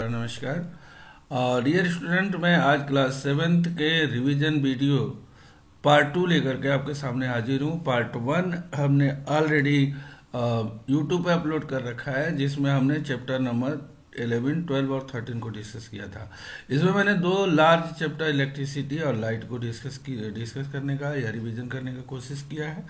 नमस्कार। Dear student, मैं आज क्लास सेवेंथ के रिवीजन वीडियो पार्ट 2 लेकर के आपके सामने हाजिर हूँ। पार्ट 1 हमने ऑलरेडी यूट्यूब पे अपलोड कर रखा है, जिसमें हमने चैप्टर नंबर 11, 12 और 13 को डिस्कस किया था। इसमें मैंने दो लार्ज चैप्टर इलेक्ट्रिसिटी और लाइट को डिस्कस करने का या रिवीजन करने का कोशिश किया है।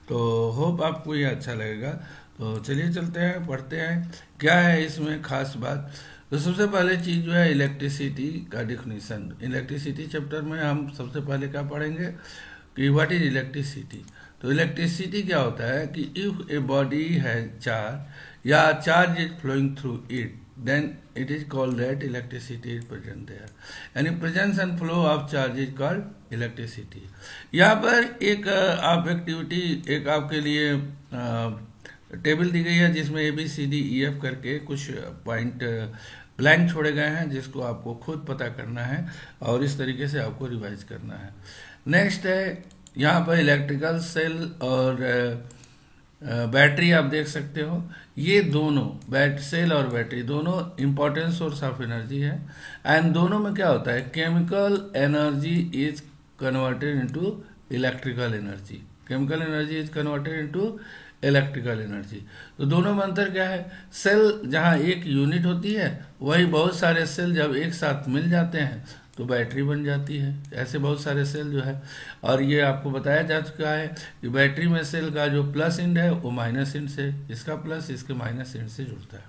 तो होप आपको ये अच्छा लगेगा। तो चलिए चलते हैं, पढ़ते हैं क्या है इसमें खास बात। तो सबसे पहले चीज़ जो है इलेक्ट्रिसिटी का डिफिनीसन। इलेक्ट्रिसिटी चैप्टर में हम सबसे पहले क्या पढ़ेंगे कि व्हाट इज इलेक्ट्रिसिटी। तो इलेक्ट्रिसिटी क्या होता है कि if a body has charge या charge is flowing through it, then it is called that electricity is present there, यानी presence and flow of charge is called electricity। यहाँ पर एक आप एक्टिविटी, एक आपके लिए टेबल दी गई है जिसमें ABCDEF करके कुछ पॉइंट ब्लैंक छोड़े गए हैं, जिसको आपको खुद पता करना है और इस तरीके से आपको रिवाइज करना है। नेक्स्ट है यहाँ पर इलेक्ट्रिकल सेल और बैटरी आप देख सकते हो। ये दोनों सेल और बैटरी दोनों इंपॉर्टेंट सोर्स ऑफ एनर्जी है, एंड दोनों में क्या होता है, chemical energy is converted into electrical energy. Chemical energy is converted into electrical energy. तो दोनों में अंतर क्या है, सेल जहाँ एक यूनिट होती है, वही बहुत सारे सेल जब एक साथ मिल जाते हैं तो बैटरी बन जाती है। ऐसे बहुत सारे सेल जो है, और ये आपको बताया जा चुका है कि बैटरी में सेल का जो प्लस एंड है वो माइनस एंड से, इसका प्लस इसके माइनस एंड से जुड़ता है।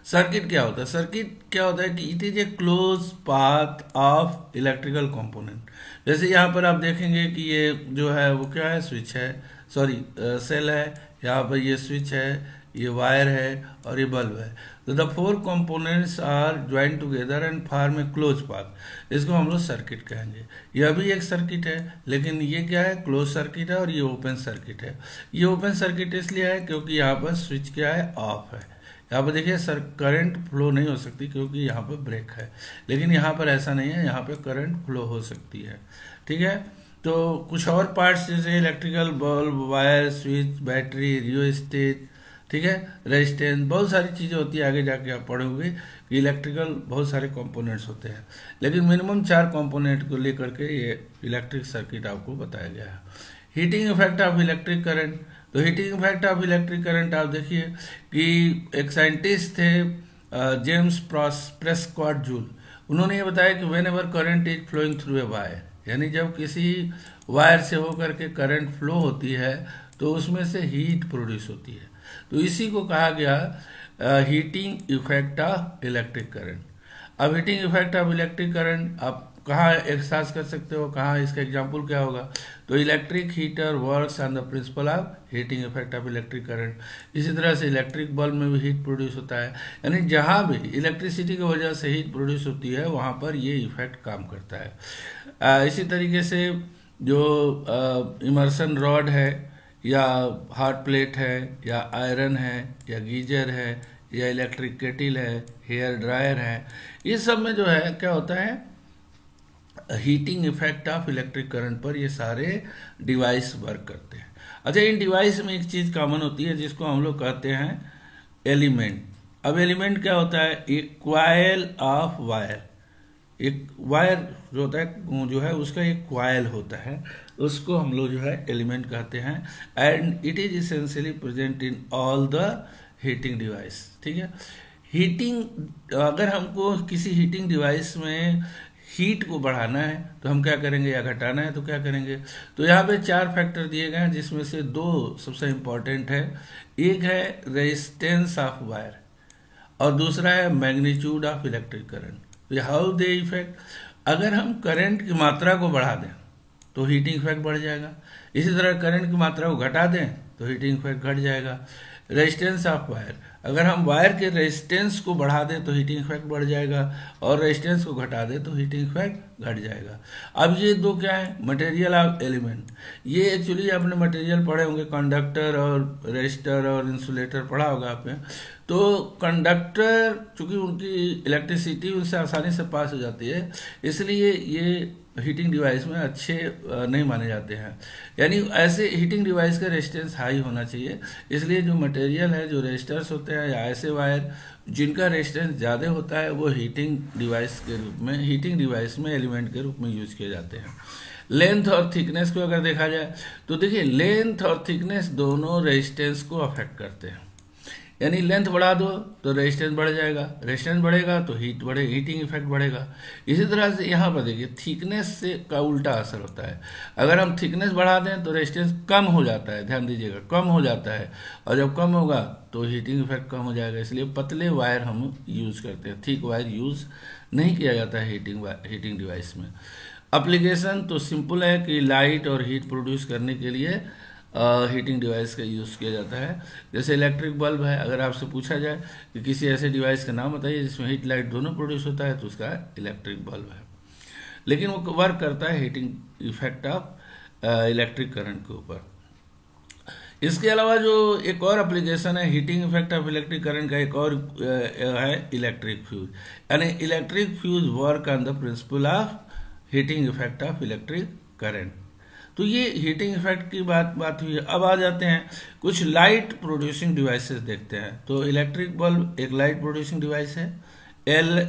सर्किट क्या होता है, सर्किट क्या होता है कि it is a close path of electrical component. जैसे यहाँ पर आप देखेंगे कि ये जो है वो क्या है, स्विच है, सॉरी सेल है, यहाँ पर ये स्विच है, ये वायर है और ये बल्ब है। तो the four components are join together and form a close path. इसको हम लोग सर्किट कहेंगे। यह भी एक सर्किट है, लेकिन ये क्या है, क्लोज सर्किट है, और ये ओपन सर्किट है। ये ओपन सर्किट इसलिए है क्योंकि यहाँ पर स्विच क्या है, ऑफ है। यहाँ पर देखिए करंट फ्लो नहीं हो सकती क्योंकि यहाँ पर ब्रेक है, लेकिन यहाँ पर ऐसा नहीं है, यहाँ पर करंट फ्लो हो सकती है। ठीक है। तो कुछ और पार्ट्स जैसे electrical bulb, wire, switch, battery, rheostat, ठीक है, रेजिस्टेंस, बहुत सारी चीज़ें होती है। आगे जाके आप पढ़ोगे कि इलेक्ट्रिकल बहुत सारे कंपोनेंट्स होते हैं, लेकिन मिनिमम 4 कंपोनेंट को लेकर के ये इलेक्ट्रिक सर्किट आपको बताया गया है। Heating effect of electric current. तो heating effect of electric current आप देखिए कि एक साइंटिस्ट थे जेम्स प्रेस्कॉट जूल। उन्होंने ये बताया कि whenever current is flowing through a wire, यानी जब किसी वायर से होकर के करंट फ्लो होती है तो उसमें से हीट प्रोड्यूस होती है। तो इसी को कहा गया heating effect of electric current. अब heating effect of electric current आप कहाँ एहसास कर सकते हो, कहाँ इसका एग्जांपल क्या होगा, तो electric heater works on the principle of heating effect of electric current. इसी तरह से इलेक्ट्रिक बल्ब में भी हीट प्रोड्यूस होता है, यानी जहाँ भी इलेक्ट्रिसिटी की वजह से हीट प्रोड्यूस होती है वहाँ पर ये इफेक्ट काम करता है। इसी तरीके से जो इमर्सन रॉड है, या हॉट प्लेट है, या आयरन है, या गीजर है, या इलेक्ट्रिक केटल है, हेयर ड्रायर है, ये सब में जो है क्या होता है, heating effect of electric current पर ये सारे डिवाइस वर्क करते हैं। अच्छा, इन डिवाइस में एक चीज़ कॉमन होती है जिसको हम लोग कहते हैं एलिमेंट। अब एलिमेंट क्या होता है, एक क्वाइल ऑफ वायर। एक वायर जो होता है, जो है उसका एक क्वाइल होता है, उसको हम लोग जो है एलिमेंट कहते हैं, and it is essentially present in all the heating device. ठीक है। हीटिंग, अगर हमको किसी हीटिंग डिवाइस में हीट को बढ़ाना है तो हम क्या करेंगे, या घटाना है तो क्या करेंगे। तो यहाँ पे 4 फैक्टर दिए गए हैं, जिसमें से 2 सबसे इम्पॉर्टेंट है। एक है रेजिस्टेंस ऑफ वायर और दूसरा है magnitude of electric current. How they effect, अगर हम करंट की मात्रा को बढ़ा दें तो हीटिंग इफेक्ट बढ़ जाएगा, इसी तरह करंट की मात्रा को घटा दें तो हीटिंग इफेक्ट घट जाएगा। रेजिस्टेंस ऑफ वायर, अगर हम वायर के रेजिस्टेंस को बढ़ा दें तो हीटिंग इफेक्ट बढ़ जाएगा, और रेजिस्टेंस को घटा दें तो हीटिंग इफेक्ट घट जाएगा। अब ये दो क्या है, मटेरियल ऑफ एलिमेंट। ये एक्चुअली आपने मटेरियल पढ़े होंगे, कंडक्टर और रेजिस्टर और इंसुलेटर पढ़ा होगा आपने। तो कंडक्टर चूंकि उनकी इलेक्ट्रिसिटी उनसे आसानी से पास हो जाती है, इसलिए ये हीटिंग डिवाइस में अच्छे नहीं माने जाते हैं। यानी ऐसे हीटिंग डिवाइस का रेजिस्टेंस हाई होना चाहिए। इसलिए जो मटेरियल है, जो रेजिस्टर्स होते हैं या ऐसे वायर जिनका रेजिस्टेंस ज़्यादा होता है, वो हीटिंग डिवाइस के रूप में, हीटिंग डिवाइस में एलिमेंट के रूप में यूज किए जाते हैं। लेंथ और थिकनेस को अगर देखा जाए तो देखिए, लेंथ और थिकनेस दोनों रेजिस्टेंस को अफेक्ट करते हैं। यानी लेंथ बढ़ा दो तो रेजिस्टेंस बढ़ जाएगा, रेजिस्टेंस बढ़ेगा तो हीटिंग इफेक्ट बढ़ेगा। इसी तरह से यहाँ पर देखिए, थिकनेस से का उल्टा असर होता है। अगर हम थिकनेस बढ़ा दें तो रेजिस्टेंस कम हो जाता है, ध्यान दीजिएगा, कम हो जाता है, और जब कम होगा तो हीटिंग इफेक्ट कम हो जाएगा। इसलिए पतले वायर हम यूज करते हैं, थिक वायर यूज नहीं किया जाता है हीटिंग डिवाइस में। एप्लीकेशन तो सिंपल है कि लाइट और हीट प्रोड्यूस करने के लिए हीटिंग डिवाइस का यूज़ किया जाता है। जैसे इलेक्ट्रिक बल्ब है, अगर आपसे पूछा जाए कि किसी ऐसे डिवाइस का नाम बताइए जिसमें हीट लाइट दोनों प्रोड्यूस होता है, तो उसका इलेक्ट्रिक बल्ब है। लेकिन वो वर्क करता है heating effect of electric current के ऊपर। इसके अलावा जो एक और एप्लीकेशन है heating effect of electric current का, एक और है इलेक्ट्रिक फ्यूज। यानी electric fuse work on the principle of heating effect of electric current. तो ये हीटिंग इफेक्ट की बात हुई है। अब आ जाते हैं कुछ लाइट प्रोड्यूसिंग डिवाइसेस देखते हैं। तो इलेक्ट्रिक बल्ब एक लाइट प्रोड्यूसिंग डिवाइस है,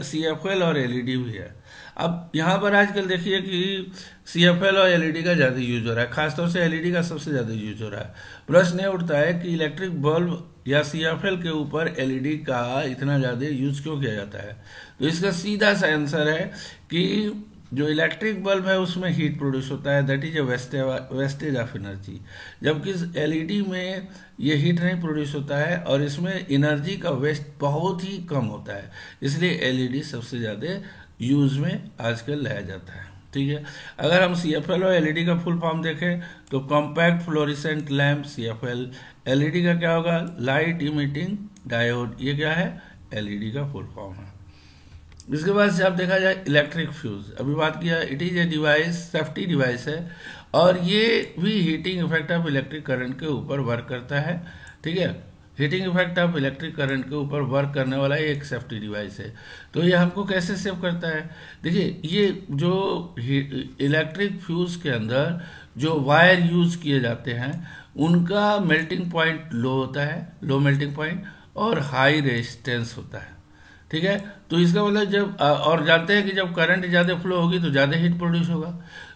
CFL और LED भी है। अब यहाँ पर आजकल देखिए कि CFL और LED का ज़्यादा यूज हो रहा है, खासतौर से LED का सबसे ज़्यादा यूज हो रहा है। प्रश्न ये उठता है कि इलेक्ट्रिक बल्ब या CFL के ऊपर LED का इतना ज़्यादा यूज क्यों किया जाता है। तो इसका सीधा सा आंसर है कि जो इलेक्ट्रिक बल्ब है उसमें हीट प्रोड्यूस होता है, that is a wastage of energy, जबकि LED में ये हीट नहीं प्रोड्यूस होता है और इसमें एनर्जी का वेस्ट बहुत ही कम होता है। इसलिए LED सबसे ज़्यादा यूज में आजकल लाया जाता है। ठीक है, अगर हम CFL और LED का फुल फॉर्म देखें तो compact fluorescent lamp CFL, LED का क्या होगा, लाइट इमिटिंग डायोड, ये क्या है, LED का फुल फॉर्म है। इसके बाद से आप देखा जाए इलेक्ट्रिक फ्यूज, अभी बात किया, it is a device, safety device है, और ये भी heating effect of electric current के ऊपर वर्क करता है। ठीक है, heating effect of electric current के ऊपर वर्क करने वाला एक सेफ्टी डिवाइस है। तो ये हमको कैसे सेव करता है, देखिए, ये जो इलेक्ट्रिक फ्यूज के अंदर जो वायर यूज किए जाते हैं उनका मेल्टिंग पॉइंट लो होता है, लो मेल्टिंग पॉइंट, और हाई रेजिस्टेंस होता है। ठीक है, तो इसका मतलब जब, और जानते हैं कि जब करंट ज़्यादा फ्लो होगी तो ज़्यादा हीट प्रोड्यूस होगा।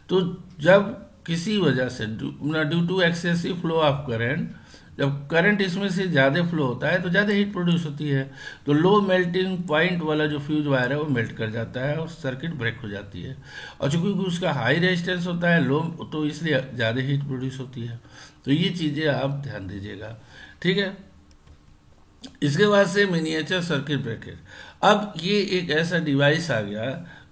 तो जब किसी वजह से due to excessive flow of current, जब करंट इसमें से ज़्यादा फ्लो होता है तो ज़्यादा हीट प्रोड्यूस होती है, तो लो मेल्टिंग पॉइंट वाला जो फ्यूज वायर है वो मेल्ट कर जाता है और सर्किट ब्रेक हो जाती है। और चूंकि उसका हाई रेजिस्टेंस होता है, लो, तो इसलिए ज़्यादा हीट प्रोड्यूस होती है। तो ये चीज़ें आप ध्यान दीजिएगा। ठीक है, इसके बाद से मिनिएचर सर्किट ब्रेकर। अब ये एक ऐसा डिवाइस आ गया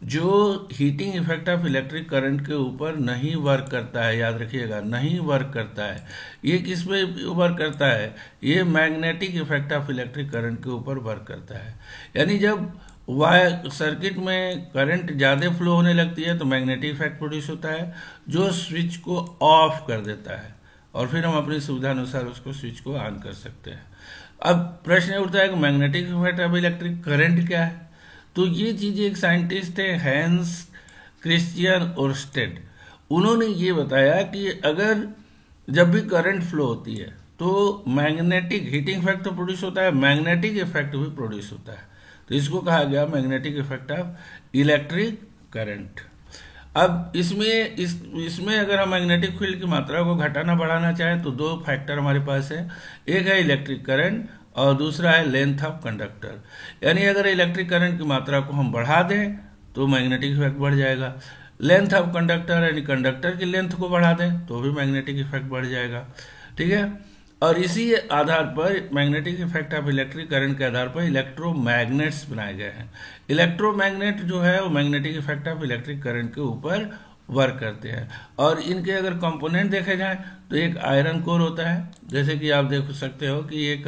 जो heating effect of electric current के ऊपर नहीं वर्क करता है, याद रखिएगा, नहीं वर्क करता है। ये किस पे वर्क करता है, ये magnetic effect of electric current के ऊपर वर्क करता है। यानी जब वायर सर्किट में करंट ज़्यादा फ्लो होने लगती है तो मैग्नेटिक इफेक्ट प्रोड्यूस होता है, जो स्विच को ऑफ कर देता है, और फिर हम अपनी सुविधा अनुसार उसको स्विच को ऑन कर सकते हैं। अब प्रश्न उठता है कि magnetic effect of electric current क्या है। तो ये चीज़ें एक साइंटिस्ट थे, हैंस क्रिश्चियन ओरस्टेड, उन्होंने ये बताया कि अगर जब भी करंट फ्लो होती है तो मैग्नेटिक हीटिंग इफेक्ट तो प्रोड्यूस होता है, मैग्नेटिक इफेक्ट भी प्रोड्यूस होता है। तो इसको कहा गया magnetic effect of electric current. अब इसमें अगर हम मैग्नेटिक फील्ड की मात्रा को घटाना बढ़ाना चाहें तो दो फैक्टर हमारे पास है, एक है इलेक्ट्रिक करंट और दूसरा है लेंथ ऑफ कंडक्टर। यानी अगर इलेक्ट्रिक करंट की मात्रा को हम बढ़ा दें तो मैग्नेटिक इफेक्ट बढ़ जाएगा, लेंथ ऑफ कंडक्टर यानी कंडक्टर की लेंथ को बढ़ा दें तो भी मैग्नेटिक इफेक्ट बढ़ जाएगा। ठीक है, और इसी आधार पर magnetic effect of electric current के आधार पर इलेक्ट्रोमैग्नेट्स बनाए गए हैं। इलेक्ट्रोमैग्नेट जो है वो magnetic effect of electric current के ऊपर वर्क करते हैं। और इनके अगर कंपोनेंट देखे जाए तो एक आयरन कोर होता है, जैसे कि आप देख सकते हो कि एक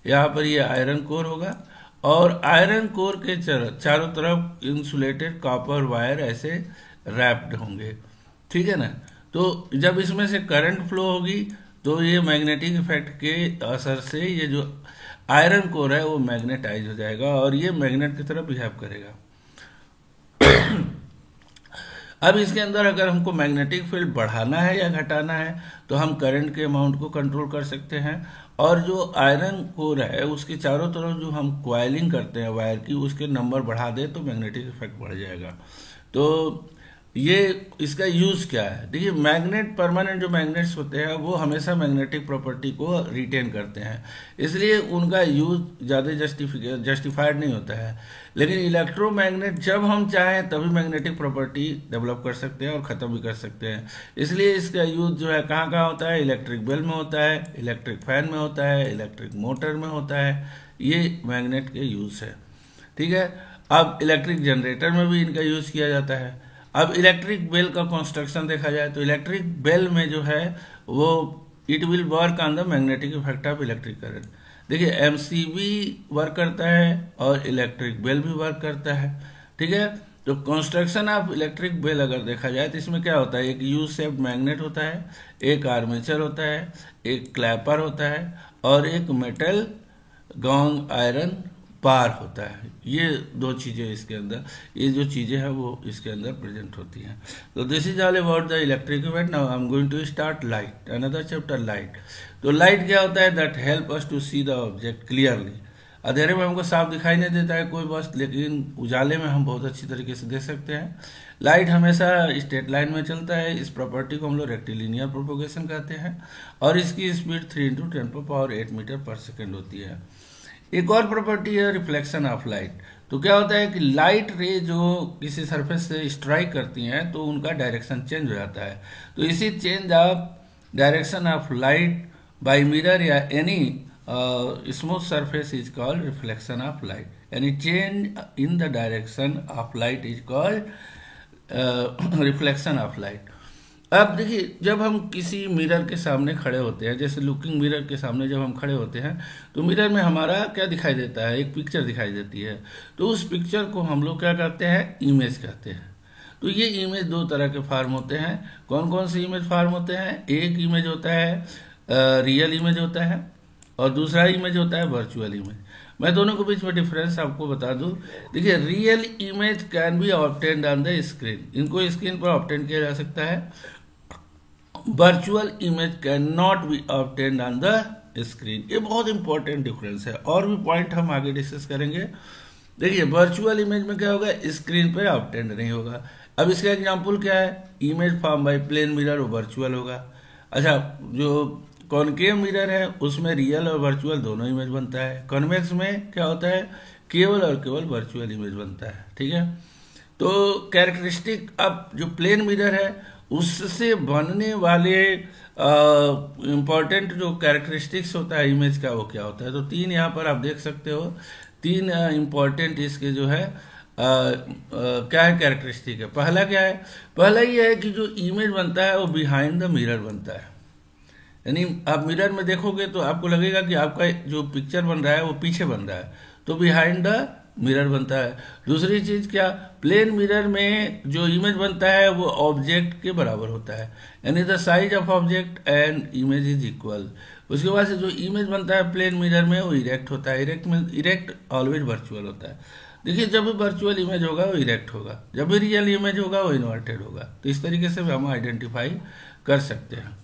यहाँ पर ये आयरन कोर होगा, और आयरन कोर के चारों तरफ इंसुलेटेड कॉपर वायर ऐसे रैप्ड होंगे। ठीक है ना, तो जब इसमें से करंट फ्लो होगी तो ये मैग्नेटिक इफेक्ट के असर से ये जो आयरन कोर है वो मैग्नेटाइज हो जाएगा और ये मैग्नेट की तरह बिहेव करेगा। अब इसके अंदर अगर हमको मैग्नेटिक फील्ड बढ़ाना है या घटाना है तो हम करंट के अमाउंट को कंट्रोल कर सकते हैं, और जो आयरन कोर है उसके चारों तरफ जो हम क्वाइलिंग करते हैं वायर की, उसके नंबर बढ़ा दे तो मैग्नेटिक इफेक्ट बढ़ जाएगा। तो ये इसका यूज क्या है? देखिए, मैग्नेट, परमानेंट जो मैग्नेट्स होते हैं वो हमेशा मैग्नेटिक प्रॉपर्टी को रिटेन करते हैं, इसलिए उनका यूज ज़्यादा जस्टिफाइड नहीं होता है। लेकिन इलेक्ट्रोमैग्नेट जब हम चाहें तभी मैग्नेटिक प्रॉपर्टी डेवलप कर सकते हैं और ख़त्म भी कर सकते हैं, इसलिए इसका यूज जो है कहाँ कहाँ होता है? इलेक्ट्रिक बेल में होता है, इलेक्ट्रिक फैन में होता है, इलेक्ट्रिक मोटर में होता है, ये मैग्नेट के यूज है। ठीक है, अब इलेक्ट्रिक जनरेटर में भी इनका यूज किया जाता है। अब इलेक्ट्रिक बेल का कंस्ट्रक्शन देखा जाए तो इलेक्ट्रिक बेल में जो है वो it will work on the magnetic effect of electric current. देखिए, एमसीबी वर्क करता है और इलेक्ट्रिक बेल भी वर्क करता है। ठीक है, तो कंस्ट्रक्शन ऑफ इलेक्ट्रिक बेल अगर देखा जाए तो इसमें क्या होता है? एक यू शेप्ड मैग्नेट होता है, एक आर्मेचर होता है, एक क्लैपर होता है और एक मेटल गॉन्ग आयरन बार होता है। ये दो चीज़ें इसके अंदर, ये जो चीज़ें हैं वो इसके अंदर प्रेजेंट होती हैं। तो this is all about the electric effect. Now I am going to start light, another chapter light. तो लाइट क्या होता है? That help us to see the object clearly. अंधेरे में हमको साफ दिखाई नहीं देता है कोई वस्तु, लेकिन उजाले में हम बहुत अच्छी तरीके से देख सकते हैं। लाइट हमेशा स्ट्रेट लाइन में चलता है, इस प्रॉपर्टी को हम लोग रेक्टिलिनियर प्रोपोगेशन कहते हैं, और इसकी स्पीड 3 × 10⁸ मीटर पर सेकेंड होती है। एक और प्रॉपर्टी है रिफ्लेक्शन ऑफ लाइट। तो क्या होता है कि लाइट रे जो किसी सरफेस से स्ट्राइक करती हैं तो उनका डायरेक्शन चेंज हो जाता है। तो इसी change of direction of light by mirror या any smooth surface is called reflection of light, यानी change in the direction of light is called reflection of light. अब देखिए, जब हम किसी मिरर के सामने खड़े होते हैं, जैसे लुकिंग मिरर के सामने जब हम खड़े होते हैं तो मिरर में हमारा क्या दिखाई देता है? एक पिक्चर दिखाई देती है। तो उस पिक्चर को हम लोग क्या कहते हैं? इमेज कहते हैं। तो ये इमेज दो तरह के फॉर्म होते हैं। कौन कौन से इमेज फॉर्म होते हैं? एक इमेज होता है रियल इमेज होता है और दूसरा इमेज होता है वर्चुअल इमेज। मैं दोनों के बीच में डिफरेंस आपको बता दूं। देखिए, real image can be obtained on the screen, इनको स्क्रीन पर ऑब्टेन किया जा सकता है। Virtual image can not be obtained on the screen. ये बहुत इंपॉर्टेंट डिफरेंस है, और भी पॉइंट हम आगे डिस्कस करेंगे। देखिए, वर्चुअल इमेज में क्या होगा? स्क्रीन पे ऑब्टेन्ड नहीं होगा। अब इसका एग्जांपल क्या है? Image form by plane mirror, वो वर्चुअल होगा। अच्छा, जो कॉनकेव मिरर है उसमें रियल और वर्चुअल दोनों इमेज बनता है। कॉन्वेक्स में क्या होता है? केवल और केवल वर्चुअल इमेज बनता है। ठीक है, तो कैरेक्टरिस्टिक, अब जो प्लेन मिरर है उससे बनने वाले इम्पॉर्टेंट जो कैरेक्टरिस्टिक्स होता है इमेज का, वो क्या होता है? तो तीन यहाँ पर आप देख सकते हो, तीन इम्पॉर्टेंट इसके जो है क्या है कैरेक्टरिस्टिक है। पहला क्या है? पहला ये है कि जो इमेज बनता है वो बिहाइंड द मिरर बनता है, यानी आप मिरर में देखोगे तो आपको लगेगा कि आपका जो पिक्चर बन रहा है वो पीछे बन रहा है, तो बिहाइंड द मिरर बनता है। दूसरी चीज क्या? प्लेन मिरर में जो इमेज बनता है वो ऑब्जेक्ट के बराबर होता है, यानी the size of object and image is equal. उसके बाद से जो इमेज बनता है प्लेन मिरर में वो इरेक्ट होता है। इरेक्ट ऑलवेज वर्चुअल होता है। देखिए, जब भी वर्चुअल इमेज होगा वो इरेक्ट होगा, जब भी रियल इमेज होगा वो इन्वर्टेड होगा। तो इस तरीके से हम आइडेंटिफाई कर सकते हैं।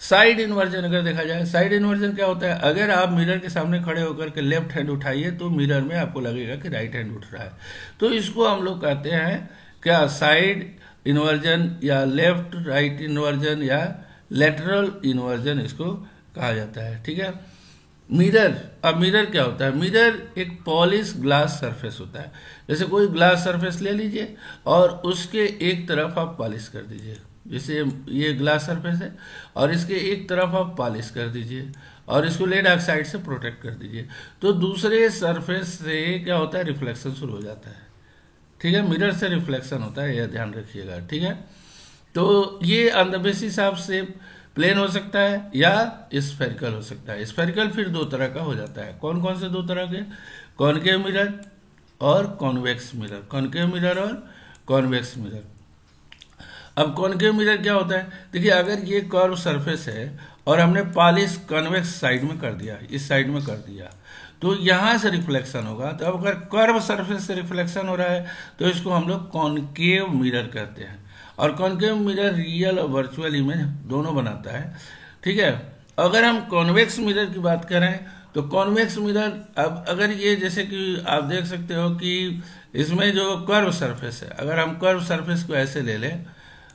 साइड इन्वर्जन अगर देखा जाए, साइड इन्वर्जन क्या होता है? अगर आप मिरर के सामने खड़े होकर के लेफ्ट हैंड उठाइए तो मिरर में आपको लगेगा कि राइट हैंड उठ रहा है। तो इसको हम लोग कहते हैं क्या? साइड इन्वर्जन या लेफ्ट राइट इन्वर्जन या लेटरल इन्वर्जन इसको कहा जाता है। ठीक है, मिरर, अब मिरर क्या होता है? मिरर एक पॉलिश ग्लास सरफेस होता है। जैसे कोई ग्लास सरफेस ले लीजिए और उसके एक तरफ आप पॉलिश कर दीजिए, जैसे ये ग्लास सरफेस है और इसके एक तरफ आप पॉलिश कर दीजिए और इसको लेड ऑक्साइड से प्रोटेक्ट कर दीजिए, तो दूसरे सरफेस से क्या होता है? रिफ्लेक्शन शुरू हो जाता है। ठीक है, मिरर से रिफ्लेक्शन होता है, यह ध्यान रखिएगा। ठीक है, तो ये on the basis of shape plane हो सकता है या स्फेरिकल हो सकता है। स्फेरिकल फिर दो तरह का हो जाता है। कौन कौन से दो तरह के? कॉनकेव मिरर और कॉन्वेक्स मिरर। कॉनकेव मिरर और कॉन्वेक्स मिरर। अब कॉनकेव मिरर क्या होता है? देखिए, अगर ये कर्व सरफेस है और हमने पॉलिश कॉन्वेक्स साइड में कर दिया, इस साइड में कर दिया, तो यहाँ से रिफ्लेक्शन होगा। तो अब अगर कर्व सरफेस से रिफ्लेक्शन हो रहा है तो इसको हम लोग कॉनकेव मिरर कहते हैं। और कॉनकेव मिरर रियल और वर्चुअल इमेज दोनों बनाता है, ठीक है। अगर हम कॉन्वेक्स मिरर की बात करें तो कॉन्वेक्स मिरर, अब अगर ये जैसे कि आप देख सकते हो कि इसमें जो कर्व सरफेस है, अगर हम कर्व सरफेस को ऐसे ले लें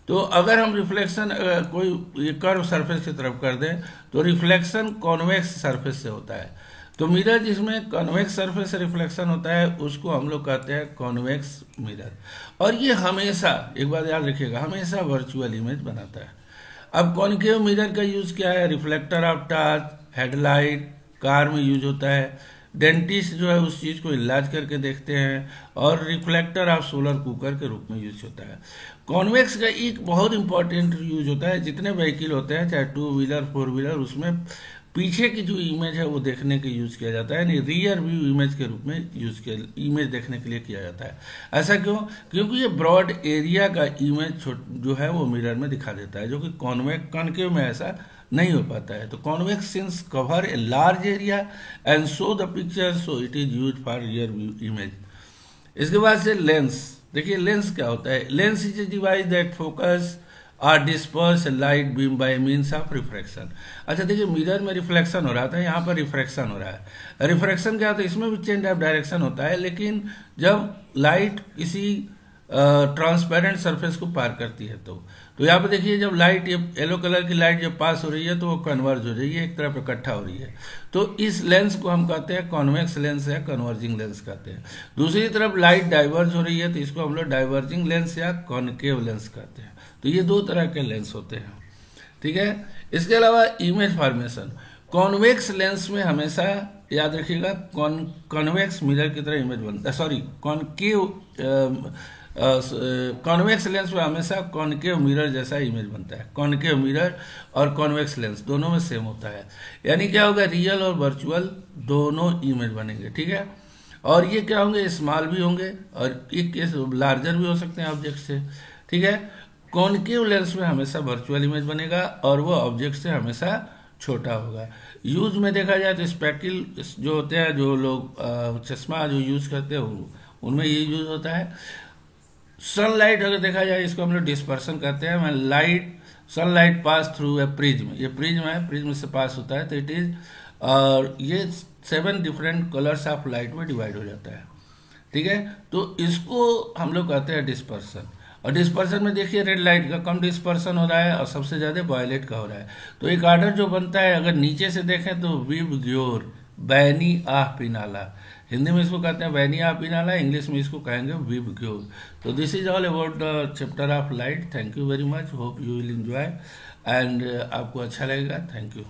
तो अगर हम रिफ्लेक्शन कोई ये कर्व सरफेस की तरफ कर दें तो रिफ्लेक्शन कॉन्वेक्स सरफेस से होता है। तो मिरर जिसमें कॉन्वेक्स सरफेस से रिफ्लेक्शन होता है उसको हम लोग कहते हैं कॉन्वेक्स मिरर। और ये हमेशा, एक बात याद रखिएगा, हमेशा वर्चुअल इमेज बनाता है। अब कॉनकेव मिरर का यूज क्या है? Reflector of torch, headlight, car में यूज होता है। डेंटिस्ट जो है उस चीज़ को इलाज करके देखते हैं। और रिफ्लेक्टर ऑफ सोलर कुकर के रूप में यूज होता है। कॉन्वेक्स का एक बहुत इंपॉर्टेंट यूज होता है, जितने व्हीकल होते हैं चाहे 2 व्हीलर 4 व्हीलर, उसमें पीछे की जो इमेज है वो देखने के यूज किया जाता है, यानी रियर व्यू इमेज के रूप में यूज किया, इमेज देखने के लिए किया जाता है। ऐसा क्यों? क्योंकि ये ब्रॉड एरिया का इमेज जो है वो मिरर में दिखा देता है, जो कि कॉनकेव में ऐसा नहीं हो पाता है। तो convex sense cover a large area and show the picture, so it is use for rear view image. इसके बाद से लेंस। देखिए लेंस क्या होता है? Lens is a device that focus और disperse light beam by means of refraction. अच्छा देखिए, मिरर में रिफ्लेक्शन हो रहा था, यहाँ पर रिफ्रैक्शन हो रहा है। रिफ्रैक्शन क्या होता है? इसमें भी चेंज ऑफ डायरेक्शन होता है, लेकिन जब लाइट किसी ट्रांसपेरेंट सरफेस को पार करती है तो यहाँ पर देखिए, जब लाइट, ये येलो कलर की लाइट जब पास हो रही है तो वो कन्वर्ज हो रही है, एक तरफ इकट्ठा हो रही है। तो इस लेंस को हम कहते हैं कॉन्वेक्स लेंस या कन्वर्जिंग लेंस कहते हैं। दूसरी तरफ लाइट डाइवर्ज हो रही है तो इसको हम लोग डाइवर्जिंग लेंस या कॉनकेव लेंस कहते हैं। तो ये दो तरह के लेंस होते हैं, ठीक है। इसके अलावा इमेज फॉर्मेशन, कॉन्वेक्स लेंस में हमेशा याद रखिएगा कॉन्वेक्स मिरर की तरह इमेज बनता है, सॉरी कॉनकेव कॉन्वेक्स लेंस में हमेशा कॉनकेव मिरर जैसा इमेज बनता है। कॉनकेव मिरर और कॉन्वेक्स लेंस दोनों में सेम होता है, यानी क्या होगा, रियल और वर्चुअल दोनों इमेज बनेंगे, ठीक है। और ये क्या होंगे, स्मॉल भी होंगे और एक केस लार्जर भी हो सकते हैं ऑब्जेक्ट से, ठीक है। कॉनकेव लेंस में हमेशा वर्चुअल इमेज बनेगा और वो ऑब्जेक्ट से हमेशा छोटा होगा। यूज में देखा जाए तो स्पेक्टिल जो होते हैं, जो लोग चश्मा जो यूज करते हैं उनमें ये यूज होता है। सनलाइट अगर देखा जाए, इसको हम लोग डिस्पर्सन कहते हैं। Light, sunlight pass through a prism, ये प्रिज्म है, प्रिज्म से पास होता है तो इट इज, और ये 7 डिफरेंट कलर्स ऑफ लाइट में डिवाइड हो जाता है, ठीक है। तो इसको हम लोग कहते हैं डिस्पर्सन। और डिस्पर्सन में देखिए, रेड लाइट का कम डिस्पर्सन हो रहा है और सबसे ज़्यादा वायलेट का हो रहा है। तो एक आर्डर जो बनता है, अगर नीचे से देखें तो विब ग्योर, बैनी आह पिनाला, हिंदी में इसको कहते हैं बैनी आह पिनाला, इंग्लिश में इसको कहेंगे विब ग्योर। तो this is all about the chapter of light. Thank you very much, hope you will enjoy and आपको अच्छा लगेगा। Thank you.